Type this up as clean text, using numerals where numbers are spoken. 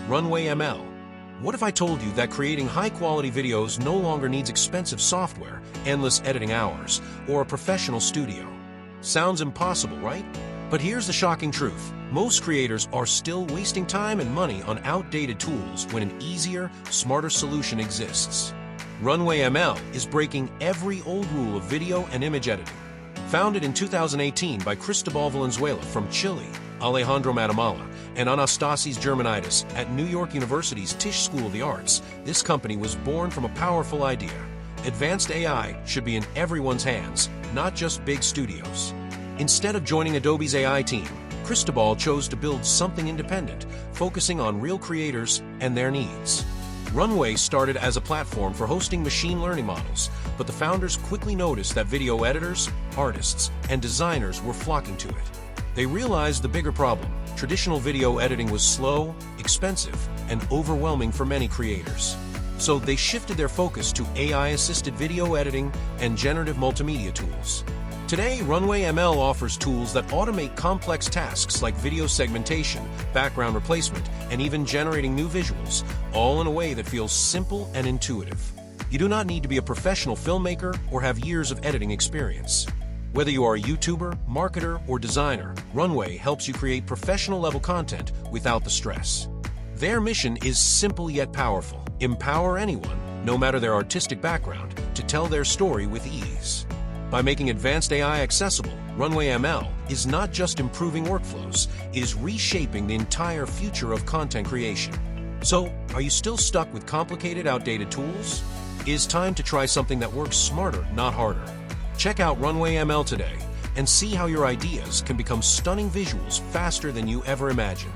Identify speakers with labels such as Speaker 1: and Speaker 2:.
Speaker 1: Runway ML. What if I told you that creating high-quality videos no longer needs expensive software, endless editing hours, or a professional studio? Sounds impossible, right? But here's the shocking truth. Most creators are still wasting time and money on outdated tools when an easier, smarter solution exists. Runway ML is breaking every old rule of video and image editing. Founded in 2018 by Cristobal Valenzuela from Chile, Alejandro Matamala, and Anastasis Germanitis at New York University's Tisch School of the Arts, this company was born from a powerful idea. Advanced AI should be in everyone's hands, not just big studios. Instead of joining Adobe's AI team, Cristobal chose to build something independent, focusing on real creators and their needs. Runway started as a platform for hosting machine learning models, but the founders quickly noticed that video editors, artists, and designers were flocking to it. They realized the bigger problem. Traditional video editing was slow, expensive, and overwhelming for many creators. So they shifted their focus to AI-assisted video editing and generative multimedia tools. Today, Runway ML offers tools that automate complex tasks like video segmentation, background replacement, and even generating new visuals, all in a way that feels simple and intuitive. You do not need to be a professional filmmaker or have years of editing experience. Whether you are a YouTuber, marketer, or designer, Runway helps you create professional-level content without the stress. Their mission is simple yet powerful: empower anyone, no matter their artistic background, to tell their story with ease. By making advanced AI accessible, Runway ML is not just improving workflows, it is reshaping the entire future of content creation. So, are you still stuck with complicated, outdated tools? It is time to try something that works smarter, not harder. Check out Runway ML today and see how your ideas can become stunning visuals faster than you ever imagined.